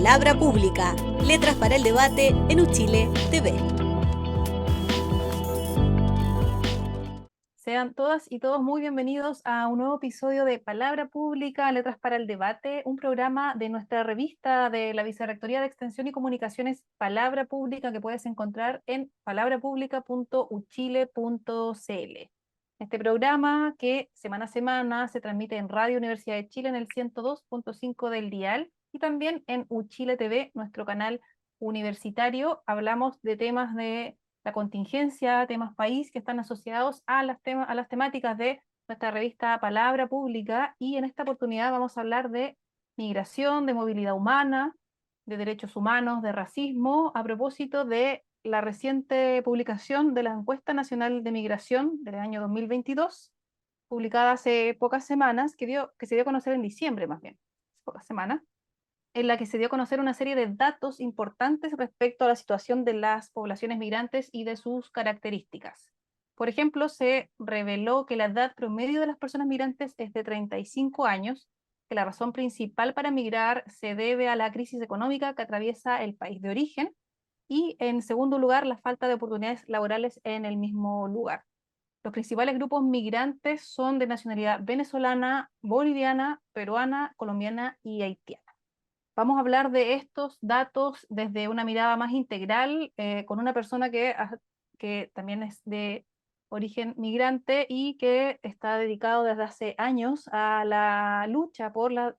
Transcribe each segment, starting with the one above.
Palabra Pública, letras para el debate en Uchile TV. Sean todas y todos muy bienvenidos a un nuevo episodio de Palabra Pública, Letras para el Debate, un programa de nuestra revista de la Vicerrectoría de Extensión y Comunicaciones Palabra Pública que puedes encontrar en palabrapublica.uchile.cl. Este programa que semana a semana se transmite en Radio Universidad de Chile en el 102.5 del dial y también en Uchile TV, nuestro canal universitario. Hablamos de temas de la contingencia, temas país que están asociados a las temáticas de nuestra revista Palabra Pública, y en esta oportunidad vamos a hablar de migración, de movilidad humana, de derechos humanos, de racismo, a propósito de la reciente publicación de la Encuesta Nacional de Migración del año 2022, publicada hace pocas semanas, que se dio a conocer en diciembre más bien, pocas semanas, en la que se dio a conocer una serie de datos importantes respecto a la situación de las poblaciones migrantes y de sus características. Por ejemplo, se reveló que la edad promedio de las personas migrantes es de 35 años, que la razón principal para migrar se debe a la crisis económica que atraviesa el país de origen, y en segundo lugar, la falta de oportunidades laborales en el mismo lugar. Los principales grupos migrantes son de nacionalidad venezolana, boliviana, peruana, colombiana y haitiana. Vamos a hablar de estos datos desde una mirada más integral, con una persona que también es de origen migrante y que está dedicado desde hace años a la lucha por los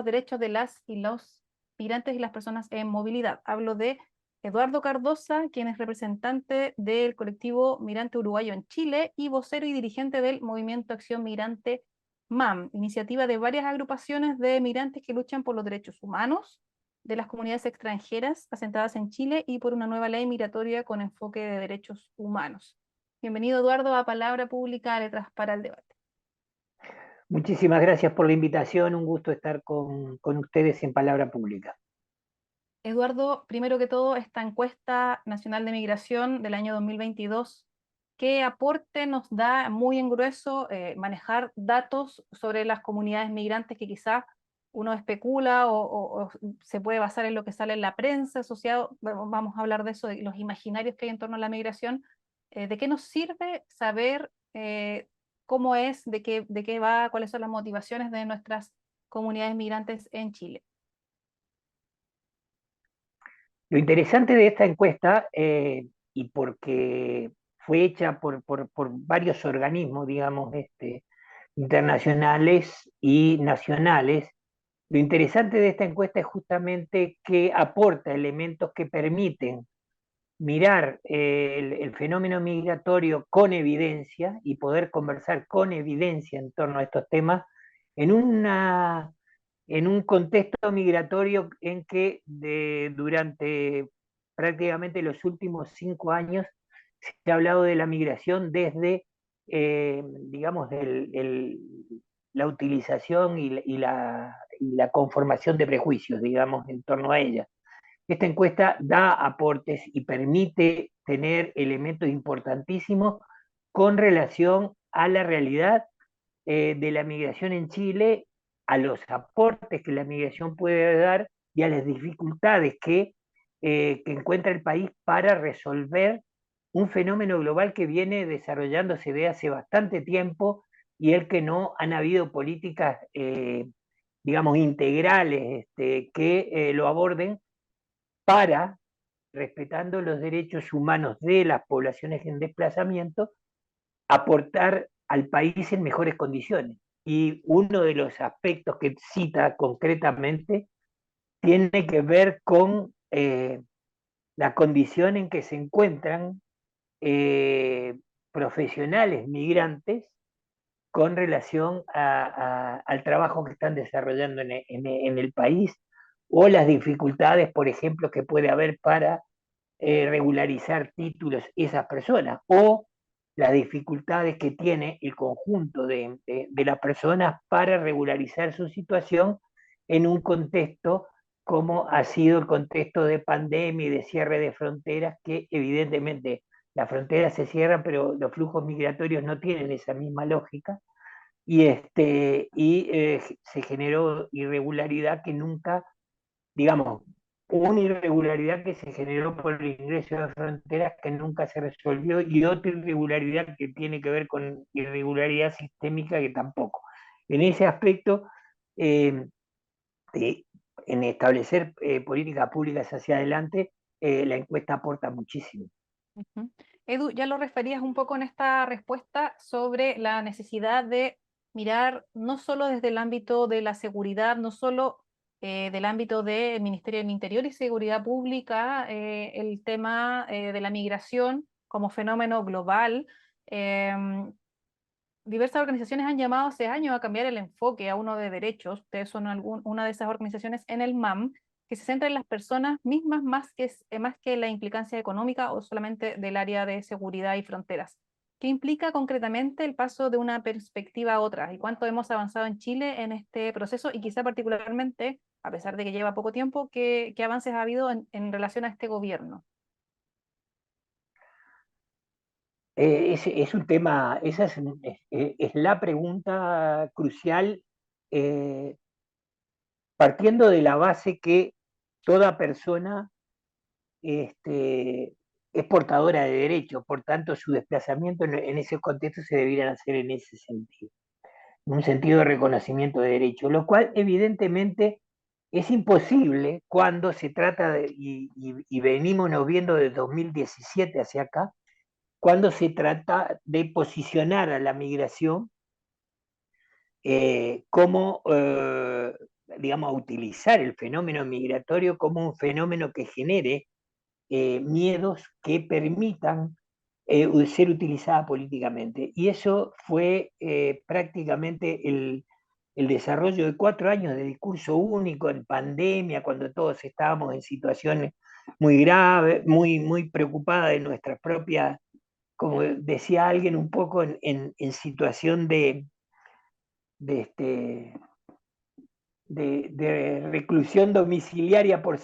derechos de las y los migrantes y las personas en movilidad. Hablo de Eduardo Cardosa, quien es representante del colectivo Migrante Uruguayo en Chile y vocero y dirigente del Movimiento Acción Migrante MAM, iniciativa de varias agrupaciones de migrantes que luchan por los derechos humanos de las comunidades extranjeras asentadas en Chile y por una nueva ley migratoria con enfoque de derechos humanos. Bienvenido, Eduardo, a Palabra Pública, Letras para el Debate. Muchísimas gracias por la invitación, un gusto estar con ustedes en Palabra Pública. Eduardo, primero que todo, esta encuesta nacional de migración del año 2022, ¿qué aporte nos da muy en grueso manejar datos sobre las comunidades migrantes que quizás uno especula o se puede basar en lo que sale en la prensa asociado? Vamos a hablar de eso, de los imaginarios que hay en torno a la migración. ¿De qué nos sirve saber cómo es, de qué va, cuáles son las motivaciones de nuestras comunidades migrantes en Chile? Lo interesante de esta encuesta, y porque fue hecha por varios organismos, digamos, internacionales y nacionales, lo interesante de esta encuesta es justamente que aporta elementos que permiten mirar el fenómeno migratorio con evidencia y poder conversar con evidencia en torno a estos temas en en un contexto migratorio en que durante prácticamente los últimos 5 años se ha hablado de la migración desde, digamos, la utilización y la conformación de prejuicios, digamos, en torno a ella. Esta encuesta da aportes y permite tener elementos importantísimos con relación a la realidad de la migración en Chile, a los aportes que la migración puede dar y a las dificultades que encuentra el país para resolver un fenómeno global que viene desarrollándose de hace bastante tiempo y el que no han habido políticas, digamos, integrales que lo aborden para, respetando los derechos humanos de las poblaciones en desplazamiento, aportar al país en mejores condiciones. Y uno de los aspectos que cita concretamente tiene que ver con la condición en que se encuentran profesionales migrantes con relación al trabajo que están desarrollando en el país, o las dificultades, por ejemplo, que puede haber para regularizar títulos esas personas, o las dificultades que tiene el conjunto de las personas para regularizar su situación en un contexto como ha sido el contexto de pandemia y de cierre de fronteras, que evidentemente las fronteras se cierran, pero los flujos migratorios no tienen esa misma lógica, y se generó irregularidad que nunca, digamos, una irregularidad que se generó por el ingreso de fronteras que nunca se resolvió y otra irregularidad que tiene que ver con irregularidad sistémica que tampoco. En ese aspecto, eh, de- en establecer políticas públicas hacia adelante, la encuesta aporta muchísimo. Ujú. Edu, ya lo referías un poco en esta respuesta sobre la necesidad de mirar no solo desde el ámbito de la seguridad, no solo del ámbito del Ministerio del Interior y Seguridad Pública, el tema de la migración como fenómeno global. Em, Diversas organizaciones han llamado hace años a cambiar el enfoque a uno de derechos. Ustedes son una de esas organizaciones en el MAM, que se centra en las personas mismas más que la implicancia económica o solamente del área de seguridad y fronteras. ¿Qué implica concretamente el paso de una perspectiva a otra? ¿Y cuánto hemos avanzado en Chile en este proceso? Y quizá particularmente, a pesar de que lleva poco tiempo, ¿qué avances ha habido en relación a este gobierno? Es un tema, esa es la pregunta crucial, eh, partiendo de la base que toda persona este, es portadora de derechos, por tanto su desplazamiento en ese contexto se debieran hacer en ese sentido, en un sentido de reconocimiento de derechos, lo cual evidentemente es imposible cuando se trata de, y venimos viendo desde 2017 hacia acá, cuando se trata de posicionar a la migración como, digamos, a utilizar el fenómeno migratorio como un fenómeno que genere miedos que permitan ser utilizada políticamente. Y eso fue prácticamente el desarrollo de 4 años de discurso único en pandemia, cuando todos estábamos en situaciones muy graves, muy preocupadas de nuestras propias, como decía alguien, un poco en situación de, este, de reclusión domiciliaria por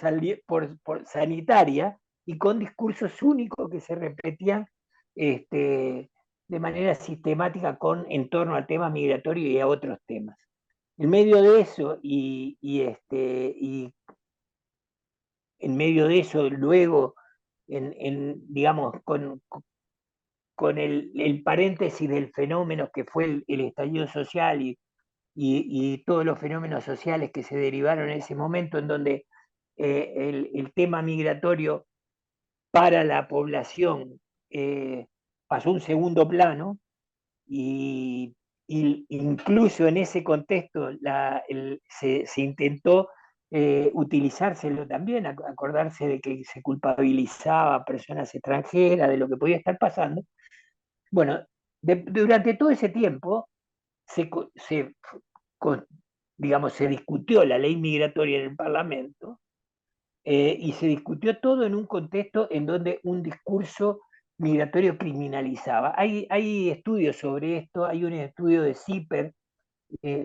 sanitaria y con discursos únicos que se repetían de manera sistemática en torno al tema migratorio y a otros temas. En medio de eso y en medio de eso luego digamos con el paréntesis del fenómeno que fue el estallido social y todos los fenómenos sociales que se derivaron en ese momento, en donde el tema migratorio para la población pasó a un segundo plano y incluso en ese contexto se intentó utilizárselo también, acordarse de que se culpabilizaba a personas extranjeras de lo que podía estar pasando. Bueno, durante todo ese tiempo se, se digamos, se discutió la ley migratoria en el Parlamento y se discutió todo en un contexto en donde un discurso migratorio criminalizaba. Hay estudios sobre esto, hay un estudio de CIPER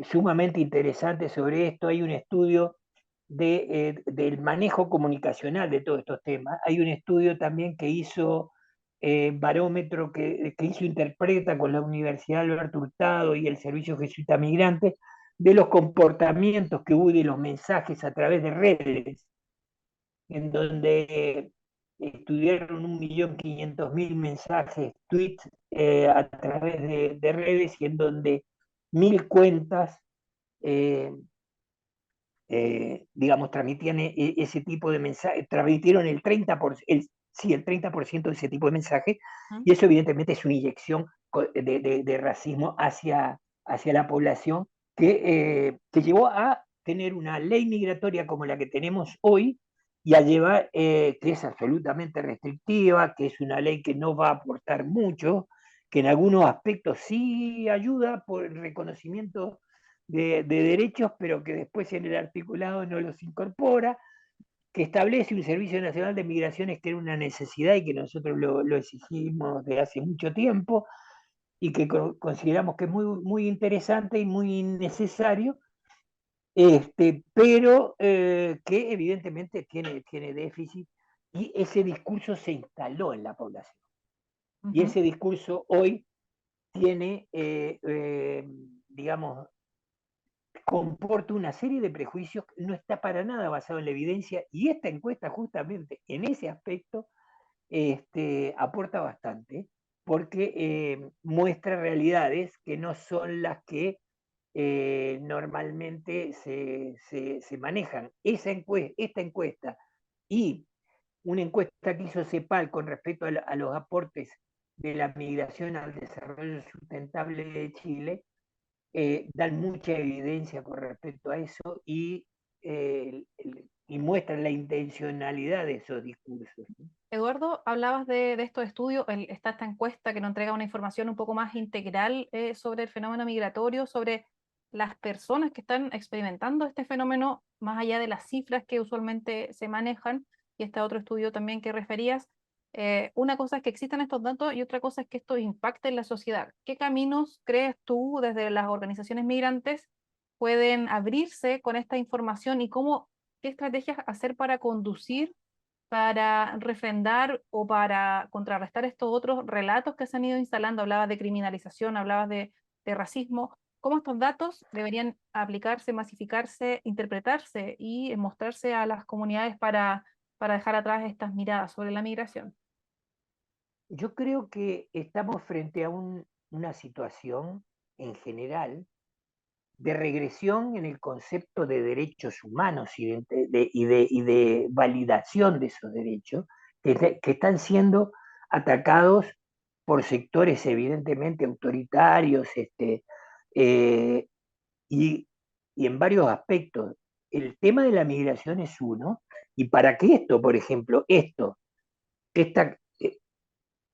sumamente interesante sobre esto, hay un estudio del manejo comunicacional de todos estos temas, hay un estudio también que hizo Barómetro, que hizo Interpreta con la Universidad Alberto Hurtado y el Servicio Jesuita Migrante, de los comportamientos que hubo y de los mensajes a través de redes, en donde estudiaron 1.500.000 mensajes, tweets a través de redes y en donde 1.000 cuentas, eh, digamos, transmitían ese tipo de mensajes, transmitieron el 30% de ese tipo de mensajes, ¿Mm? y eso evidentemente es una inyección de racismo hacia la población que llevó a tener una ley migratoria como la que tenemos hoy y a llevar, que es absolutamente restrictiva, que es una ley que no va a aportar mucho, que en algunos aspectos sí ayuda por el reconocimiento de derechos, pero que después en el articulado no los incorpora, que establece un Servicio Nacional de Migraciones que era una necesidad y que nosotros lo exigimos desde hace mucho tiempo y que consideramos que es muy interesante y muy necesario, pero que evidentemente tiene déficit y ese discurso se instaló en la población. Y Ujú. ese discurso hoy tiene, digamos, comporta una serie de prejuicios que no está para nada basado en la evidencia, y esta encuesta justamente en ese aspecto aporta bastante, porque muestra realidades que no son las que normalmente se manejan. Esta encuesta y una encuesta que hizo CEPAL con respecto a los aportes de la migración al desarrollo sustentable de Chile, dan mucha evidencia con respecto a eso y muestran la intencionalidad de esos discursos. Eduardo, hablabas de estos estudios, está esta encuesta que nos entrega una información un poco más integral sobre el fenómeno migratorio, sobre las personas que están experimentando este fenómeno, más allá de las cifras que usualmente se manejan, y este otro estudio también que referías. Una cosa es que existan estos datos y otra cosa es que esto impacte en la sociedad. ¿Qué caminos crees tú desde las organizaciones migrantes pueden abrirse con esta información y qué estrategias hacer para conducir, para refrendar o para contrarrestar estos otros relatos que se han ido instalando? Hablabas de criminalización, hablabas de racismo. ¿Cómo estos datos deberían aplicarse, masificarse, interpretarse y mostrarse a las comunidades para dejar atrás estas miradas sobre la migración? Yo creo que estamos frente a una situación en general de regresión en el concepto de derechos humanos y de validación de esos derechos, que están siendo atacados por sectores evidentemente autoritarios, eh, y, y en varios aspectos. El tema de la migración es uno, y para que esto, por ejemplo, esta,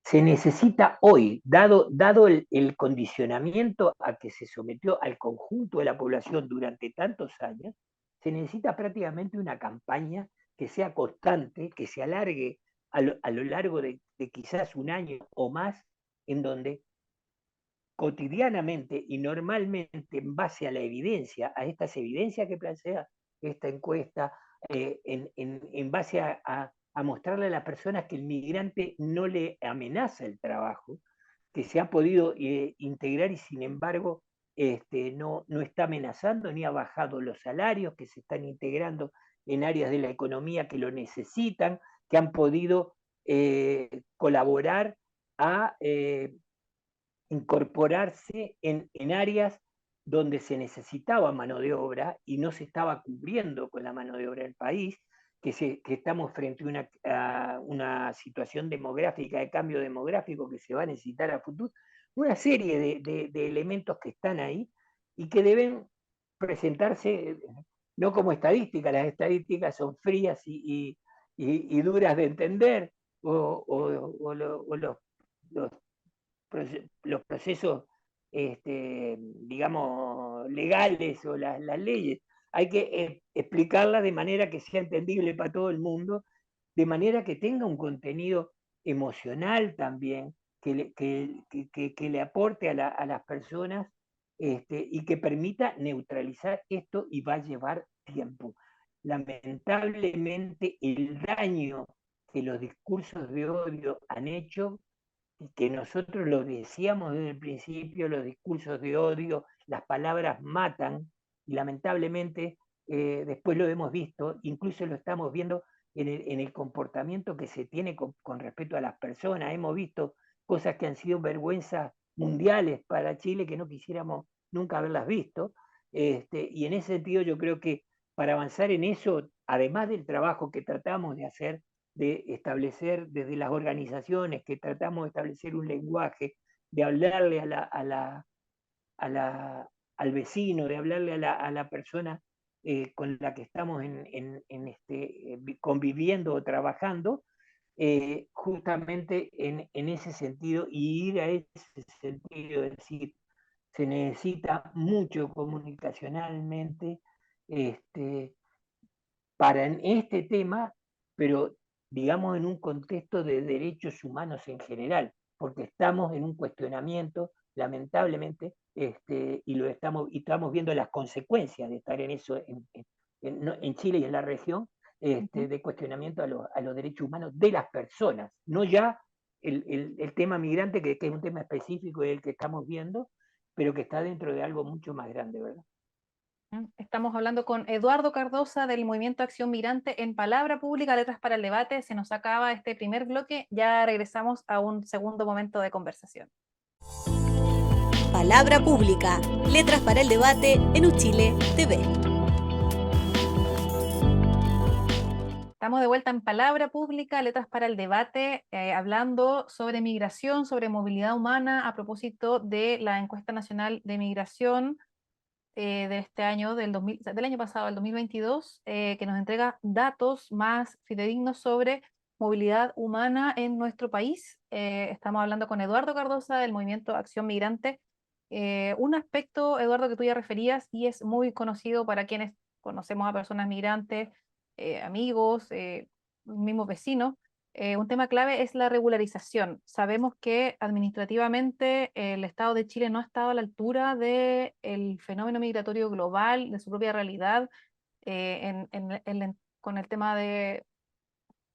se necesita hoy, dado el condicionamiento a que se sometió al conjunto de la población durante tantos años, se necesita prácticamente una campaña que sea constante, que se alargue a lo largo de quizás un año o más, en donde cotidianamente y normalmente, en base a la evidencia, a estas evidencias que plantea esta encuesta, en base a mostrarle a las personas que el migrante no le amenaza el trabajo, que se ha podido integrar y sin embargo no está amenazando ni ha bajado los salarios, que se están integrando en áreas de la economía que lo necesitan, que han podido colaborar a incorporarse en áreas donde se necesitaba mano de obra y no se estaba cubriendo con la mano de obra del país, que estamos frente a una situación demográfica, de cambio demográfico que se va a necesitar a futuro, una serie de elementos que están ahí y que deben presentarse no como estadísticas. Las estadísticas son frías y duras de entender, o los procesos, digamos, legales o las leyes. Hay que explicarlas de manera que sea entendible para todo el mundo, de manera que tenga un contenido emocional también, que le aporte a las personas, y que permita neutralizar esto, y va a llevar tiempo. Lamentablemente, el daño que los discursos de odio han hecho, y que nosotros lo decíamos desde el principio, los discursos de odio, las palabras matan, y lamentablemente después lo hemos visto, incluso lo estamos viendo en el comportamiento que se tiene con respecto a las personas. Hemos visto cosas que han sido vergüenzas mundiales para Chile, que no quisiéramos nunca haberlas visto, y en ese sentido yo creo que para avanzar en eso, además del trabajo que tratamos de hacer, de establecer desde las organizaciones, que tratamos de establecer un lenguaje, de hablarle al vecino, de hablarle a la persona con la que estamos conviviendo o trabajando, justamente en ese sentido, y ir a ese sentido, es decir, se necesita mucho comunicacionalmente, este, para en este tema, pero digamos en un contexto de derechos humanos en general, porque estamos en un cuestionamiento, lamentablemente, y estamos viendo las consecuencias de estar en eso en Chile y en la región, de cuestionamiento a los derechos humanos de las personas, no ya el tema migrante, que es un tema específico del que estamos viendo, pero que está dentro de algo mucho más grande, ¿verdad? Estamos hablando con Eduardo Cardosa del Movimiento Acción Migrante en Palabra Pública, Letras para el Debate. Se nos acaba este primer bloque, ya regresamos a un segundo momento de conversación. Palabra Pública, Letras para el Debate en Uchile TV. Estamos de vuelta en Palabra Pública, Letras para el Debate, hablando sobre migración, sobre movilidad humana, a propósito de la encuesta nacional de migración de este año, del año pasado, el 2022, que nos entrega datos más fidedignos sobre movilidad humana en nuestro país. Estamos hablando con Eduardo Cardosa del Movimiento Acción Migrante. Un aspecto, Eduardo, que tú ya referías y es muy conocido para quienes conocemos a personas migrantes, amigos, mismos vecinos. Un tema clave es la regularización. Sabemos que administrativamente el Estado de Chile no ha estado a la altura del fenómeno migratorio global, de su propia realidad, con el tema de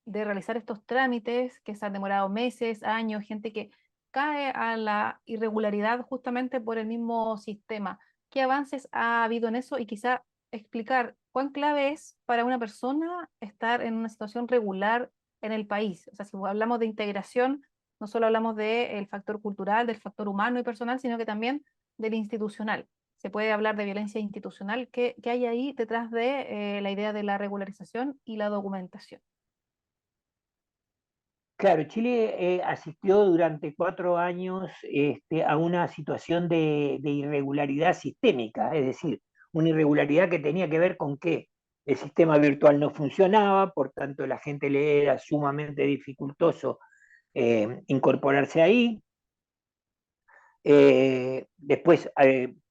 realizar estos trámites que se han demorado meses, años, gente que cae a la irregularidad justamente por el mismo sistema. ¿Qué avances ha habido en eso? Y quizá explicar cuán clave es para una persona estar en una situación regular en el país. O sea, si hablamos de integración, no solo hablamos del factor cultural, del factor humano y personal, sino que también del institucional. Se puede hablar de violencia institucional. ¿Qué hay ahí detrás de la idea de la regularización y la documentación? Claro, Chile asistió durante 4 años a una situación de irregularidad sistémica, es decir, una irregularidad que tenía que ver con que el sistema virtual no funcionaba, por tanto la gente le era sumamente dificultoso incorporarse ahí. Después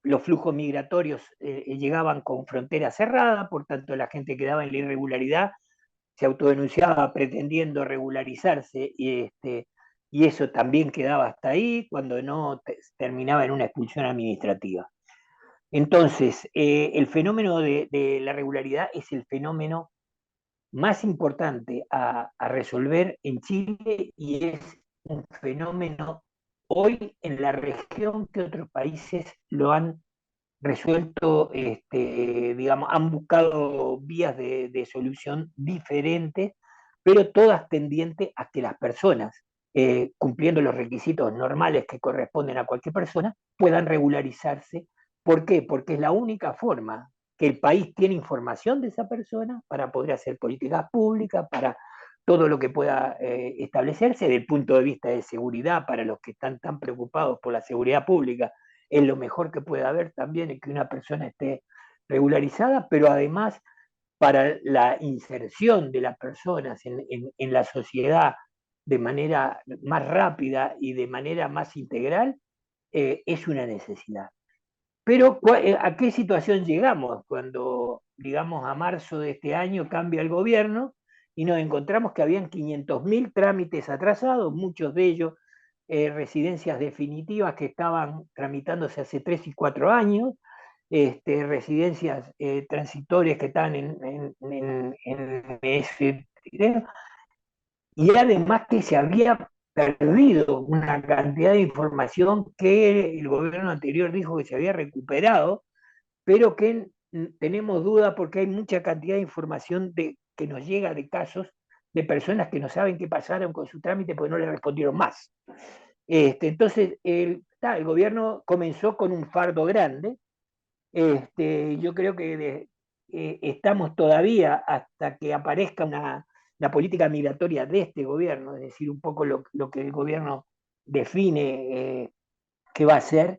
los flujos migratorios llegaban con frontera cerrada, por tanto la gente quedaba en la irregularidad, se autodenunciaba pretendiendo regularizarse y eso también quedaba hasta ahí cuando no terminaba en una expulsión administrativa. Entonces, el fenómeno de la regularidad es el fenómeno más importante a resolver en Chile y es un fenómeno hoy en la región que otros países lo han resuelto, digamos, han buscado vías de solución diferentes, pero todas tendientes a que las personas, cumpliendo los requisitos normales que corresponden a cualquier persona, puedan regularizarse. ¿Por qué? Porque es la única forma que el país tiene información de esa persona para poder hacer políticas públicas, para todo lo que pueda establecerse desde el punto de vista de seguridad para los que están tan preocupados por la seguridad pública. Es lo mejor que puede haber también es que una persona esté regularizada, pero además para la inserción de las personas en la sociedad de manera más rápida y de manera más integral, es una necesidad. Pero ¿a qué situación llegamos cuando, digamos, a marzo de este año cambia el gobierno y nos encontramos que habían 500.000 trámites atrasados, muchos de ellos residencias definitivas que estaban tramitándose hace 3 y 4 años, residencias transitorias que están en ese, y además que se había perdido una cantidad de información que el gobierno anterior dijo que se había recuperado, pero que tenemos duda porque hay mucha cantidad de información que nos llega de casos de personas que no saben qué pasaron con su trámite porque no le respondieron más. Entonces, el gobierno comenzó con un fardo grande. Yo creo que estamos todavía hasta que aparezca la política migratoria de este gobierno, es decir, un poco lo que el gobierno define que va a hacer,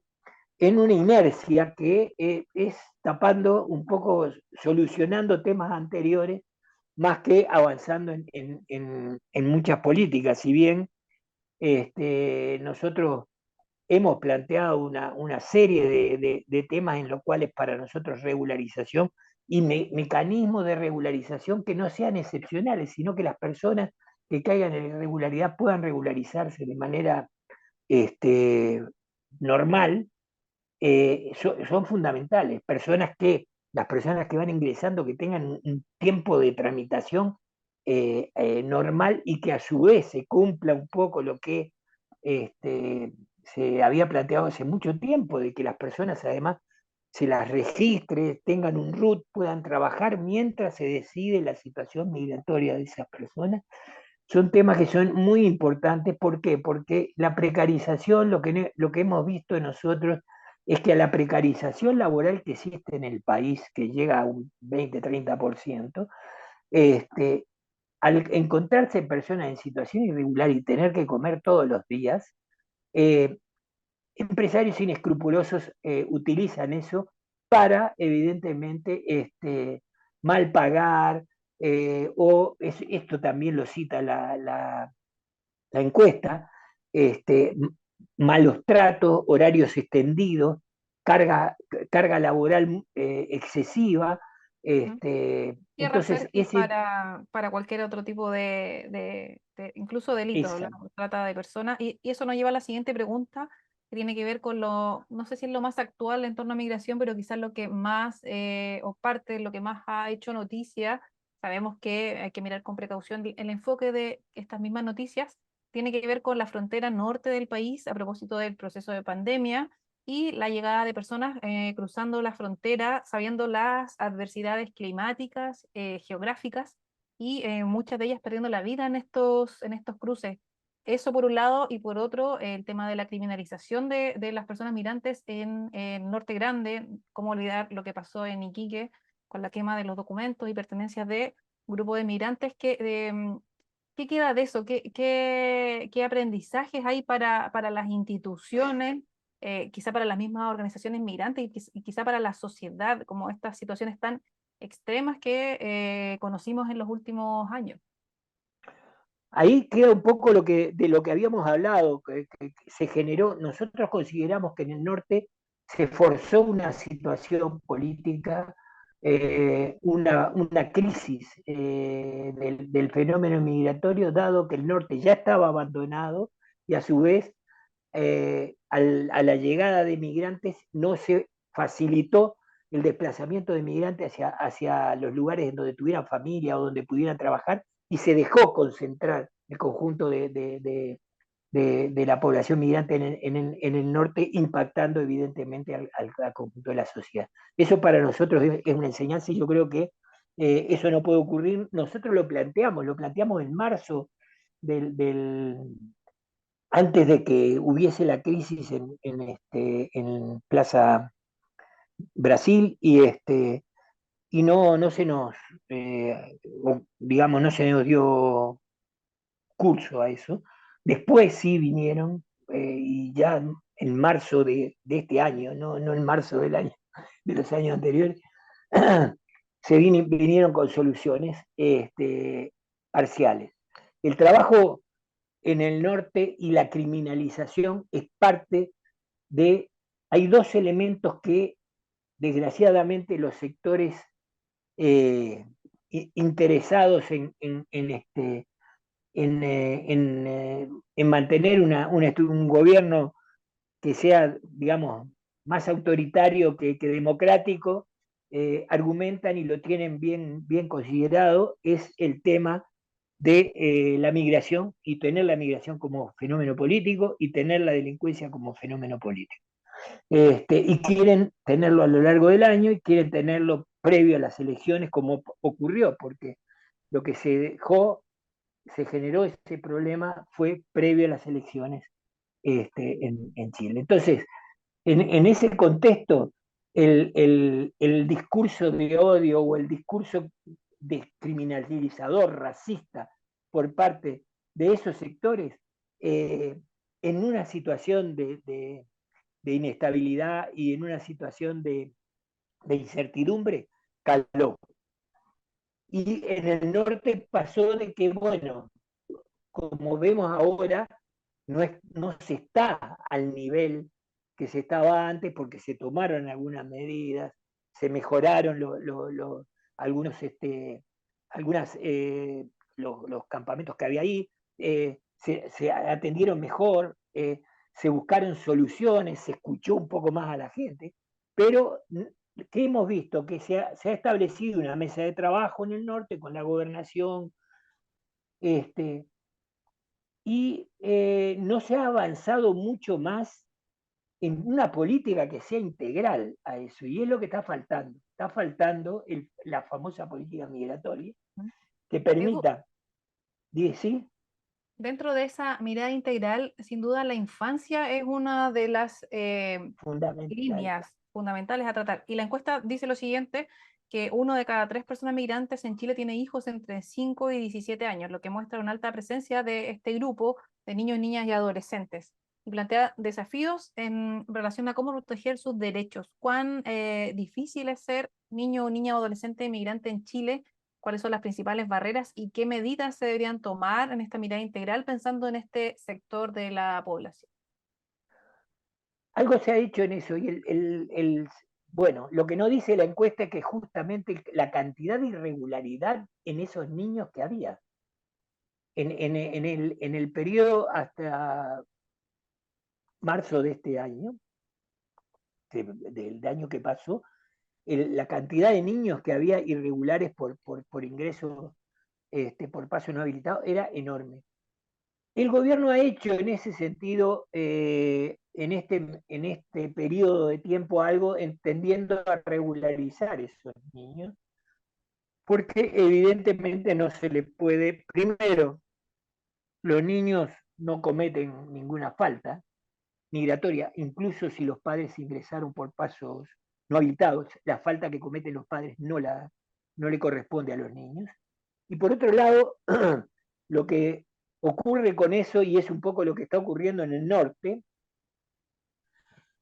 en una inercia que es tapando un poco, solucionando temas anteriores, más que avanzando en muchas políticas. Si bien nosotros hemos planteado una serie de temas en los cuales para nosotros regularización y mecanismos de regularización que no sean excepcionales, sino que las personas que caigan en irregularidad puedan regularizarse de manera normal, son fundamentales. Las personas que van ingresando que tengan un tiempo de tramitación normal y que a su vez se cumpla un poco lo que se había planteado hace mucho tiempo, de que las personas además se las registre, tengan un RUT, puedan trabajar mientras se decide la situación migratoria de esas personas. Son temas que son muy importantes. ¿Por qué? Porque la precarización, lo que hemos visto nosotros, es que a la precarización laboral que existe en el país, que llega a un 20-30%, al encontrarse personas en situación irregular y tener que comer todos los días, eh, empresarios inescrupulosos utilizan eso para, evidentemente, mal pagar, esto también lo cita la encuesta, este, malos tratos, horarios extendidos, carga, carga laboral excesiva. Ujú. Tierra Entonces, fértil para cualquier otro tipo incluso delito, la esa, trata de personas. Y eso nos lleva a la siguiente pregunta, que tiene que ver con no sé si es lo más actual en torno a migración, pero quizás lo que más, o parte de lo que más ha hecho noticia. Sabemos que hay que mirar con precaución el enfoque de estas mismas noticias. Tiene que ver con la frontera norte del país a propósito del proceso de pandemia y la llegada de personas cruzando la frontera, sabiendo las adversidades climáticas, geográficas, y muchas de ellas perdiendo la vida en estos cruces. Eso por un lado, y por otro, el tema de la criminalización de las personas migrantes en Norte Grande. Cómo olvidar lo que pasó en Iquique con la quema de los documentos y pertenencias de un grupo de migrantes ¿qué queda de eso? ¿Qué aprendizajes hay para las instituciones, quizá para las mismas organizaciones migrantes y quizá para la sociedad, como estas situaciones tan extremas que conocimos en los últimos años? ahí queda un poco de lo que habíamos hablado, que se generó. Nosotros consideramos que en el norte se forzó una situación política, una crisis del fenómeno migratorio, dado que el norte ya estaba abandonado y a su vez a la llegada de migrantes no se facilitó el desplazamiento de migrantes hacia los lugares en donde tuvieran familia o donde pudieran trabajar, y se dejó concentrar el conjunto de la población migrante en el norte, impactando evidentemente al conjunto de la sociedad. Eso para nosotros es una enseñanza, y yo creo que eso no puede ocurrir. Nosotros lo planteamos en marzo del antes de que hubiese la crisis en Plaza Brasil, y no se nos, digamos, no se nos dio curso a eso. Después sí vinieron, y ya en marzo de este año, no en marzo de los años anteriores, vinieron con soluciones parciales. El trabajo en el norte y la criminalización es parte de... Hay dos elementos que desgraciadamente los sectores eh, interesados en mantener un gobierno que sea, digamos, más autoritario que democrático, argumentan y lo tienen bien considerado, es el tema de la migración, y tener la migración como fenómeno político y tener la delincuencia como fenómeno político. Y quieren tenerlo a lo largo del año y quieren tenerlo previo a las elecciones, como ocurrió, porque lo que se generó ese problema fue previo a las elecciones en Chile. Entonces, en ese contexto, el discurso de odio o el discurso descriminalizador, racista, por parte de esos sectores, en una situación de inestabilidad y en una situación de incertidumbre, caló. Y en el norte pasó de que, bueno, como vemos ahora, no se está al nivel que se estaba antes, porque se tomaron algunas medidas, se mejoraron algunos, algunas, los campamentos que había ahí, se atendieron mejor, se buscaron soluciones, se escuchó un poco más a la gente, pero ¿qué hemos visto? Que se ha establecido una mesa de trabajo en el norte con la gobernación, y no se ha avanzado mucho más en una política que sea integral a eso, y es lo que está faltando. Está faltando la famosa política migratoria ¿Mm? que Edu, permita, ¿sí? dentro de esa mirada integral, sin duda la infancia es una de las Fundamental. líneas fundamentales a tratar. Y la encuesta dice lo siguiente, que 1 de cada 3 personas migrantes en Chile tiene hijos entre 5 y 17 años, lo que muestra una alta presencia de este grupo de niños, niñas y adolescentes. Y plantea desafíos en relación a cómo proteger sus derechos. ¿Cuán difícil es ser niño, niña o adolescente migrante en Chile? ¿Cuáles son las principales barreras y qué medidas se deberían tomar en esta mirada integral pensando en este sector de la población? Algo se ha hecho en eso, y bueno, lo que no dice la encuesta es que justamente la cantidad de irregularidad en esos niños que había. En el periodo hasta marzo de este año, del año que pasó, la cantidad de niños que había irregulares por ingreso, por paso no habilitado, era enorme. El gobierno ha hecho en ese sentido, en este periodo de tiempo, algo entendiendo a regularizar esos niños, porque evidentemente no se le puede, primero, los niños no cometen ninguna falta migratoria, incluso si los padres ingresaron por pasos no habilitados, la falta que cometen los padres no le corresponde a los niños. Y por otro lado, lo que ocurre con eso, y es un poco lo que está ocurriendo en el norte,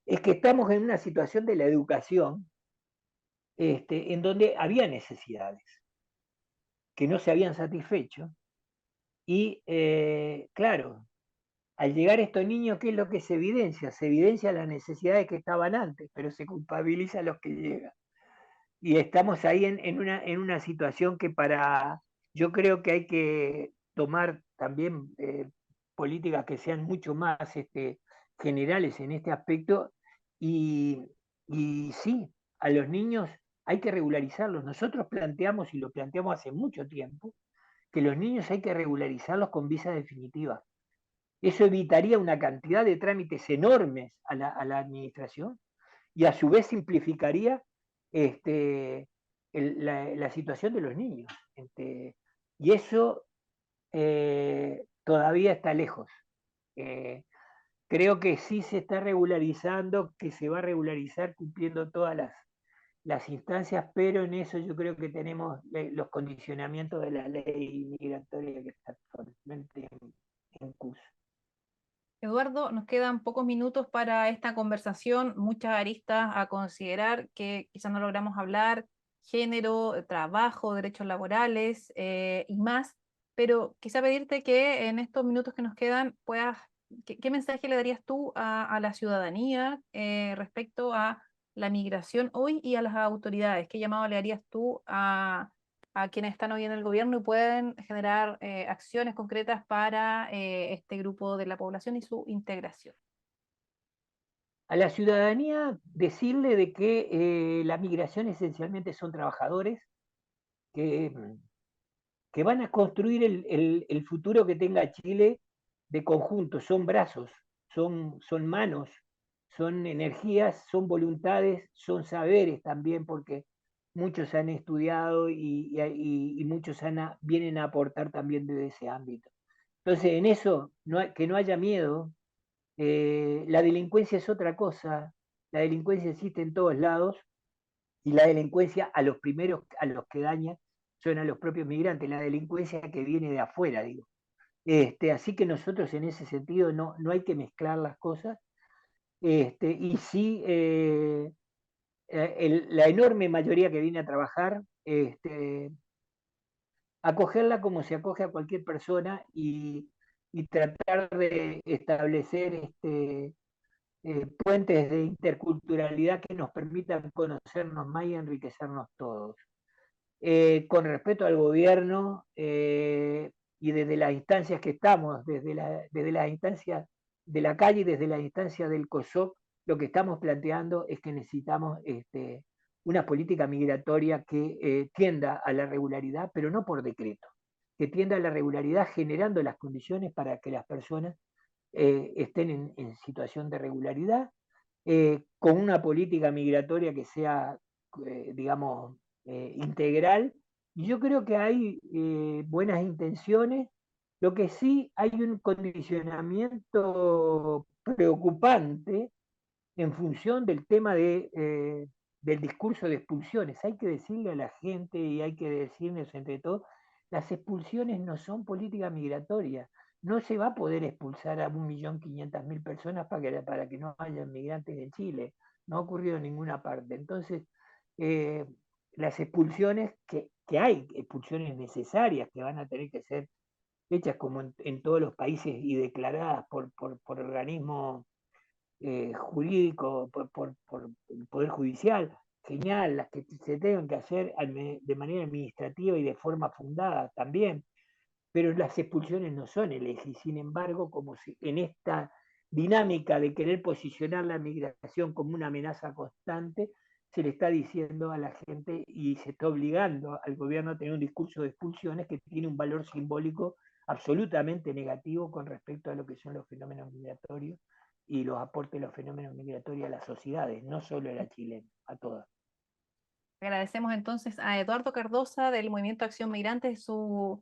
es que estamos en una situación de la educación en donde había necesidades que no se habían satisfecho. Y claro, al llegar estos niños, ¿qué es lo que se evidencia? Se evidencia las necesidades que estaban antes, pero se culpabiliza a los que llegan. Y estamos ahí en una situación que yo creo que hay que tomar también políticas que sean mucho más generales en este aspecto. Y, y sí, a los niños hay que regularizarlos. Nosotros planteamos, y lo planteamos hace mucho tiempo, que los niños hay que regularizarlos con visa definitiva. Eso evitaría una cantidad de trámites enormes a la administración, y a su vez simplificaría la situación de los niños. Y eso todavía está lejos. Eh, Creo que sí se está regularizando, que se va a regularizar cumpliendo todas las instancias, pero en eso yo creo que tenemos los condicionamientos de la ley migratoria que está actualmente en curso. Eduardo, nos quedan pocos minutos para esta conversación, muchas aristas a considerar que quizás no logramos hablar, género, trabajo, derechos laborales y más, pero quizá pedirte que en estos minutos que nos quedan puedas, ¿qué mensaje le darías tú a la ciudadanía respecto a la migración hoy y a las autoridades? ¿Qué llamado le harías tú a quienes están hoy en el gobierno y pueden generar acciones concretas para este grupo de la población y su integración? A la ciudadanía decirle de que la migración esencialmente son trabajadores que, que van a construir el futuro que tenga Chile de conjunto, son brazos, son manos, son energías, son voluntades, son saberes también, porque muchos han estudiado y muchos vienen a aportar también desde ese ámbito. Entonces, en eso, que no haya miedo. La delincuencia es otra cosa, la delincuencia existe en todos lados, y la delincuencia a los primeros a los que daña son a los propios migrantes, la delincuencia que viene de afuera, digo. Así que nosotros en ese sentido no hay que mezclar las cosas, y sí, la enorme mayoría que viene a trabajar, acogerla como se acoge a cualquier persona, y tratar de establecer puentes de interculturalidad que nos permitan conocernos más y enriquecernos todos. Con respeto al gobierno, y desde las instancias que estamos, desde las instancias de la calle y desde las instancias del COSOC, lo que estamos planteando es que necesitamos una política migratoria que tienda a la regularidad, pero no por decreto, que tienda a la regularidad generando las condiciones para que las personas estén en situación de regularidad, con una política migratoria que sea, digamos, integral. Y yo creo que hay buenas intenciones. Lo que sí hay un condicionamiento preocupante en función del tema del discurso de expulsiones. Hay que decirle a la gente y hay que decirnos entre todos, las expulsiones no son política migratoria. No se va a poder expulsar a 1.500.000 personas para que no haya migrantes en Chile. No ha ocurrido en ninguna parte. Entonces, eh, las expulsiones, que hay expulsiones necesarias que van a tener que ser hechas como en todos los países y declaradas por organismos jurídico, por el Poder Judicial, genial, las que se tengan que hacer de manera administrativa y de forma fundada también, pero las expulsiones no son el eje, y sin embargo, como si en esta dinámica de querer posicionar la migración como una amenaza constante, se le está diciendo a la gente y se está obligando al gobierno a tener un discurso de expulsiones que tiene un valor simbólico absolutamente negativo con respecto a lo que son los fenómenos migratorios y los aportes de los fenómenos migratorios a las sociedades, no solo a la chilena, a todas. Agradecemos entonces a Eduardo Cardosa del Movimiento Acción Migrante sus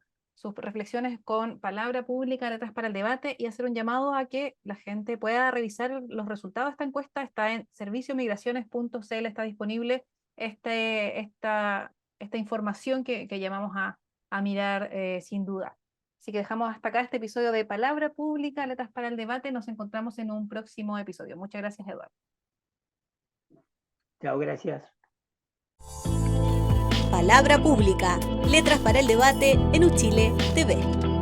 reflexiones con Palabra Pública, Letras para el Debate, y hacer un llamado a que la gente pueda revisar los resultados de esta encuesta. Está en serviciomigraciones.cl, está disponible esta información que llamamos a mirar sin duda. Así que dejamos hasta acá este episodio de Palabra Pública, Letras para el Debate. Nos encontramos en un próximo episodio. Muchas gracias, Eduardo. Chao, gracias. Palabra Pública, Letras para el Debate en Uchile TV.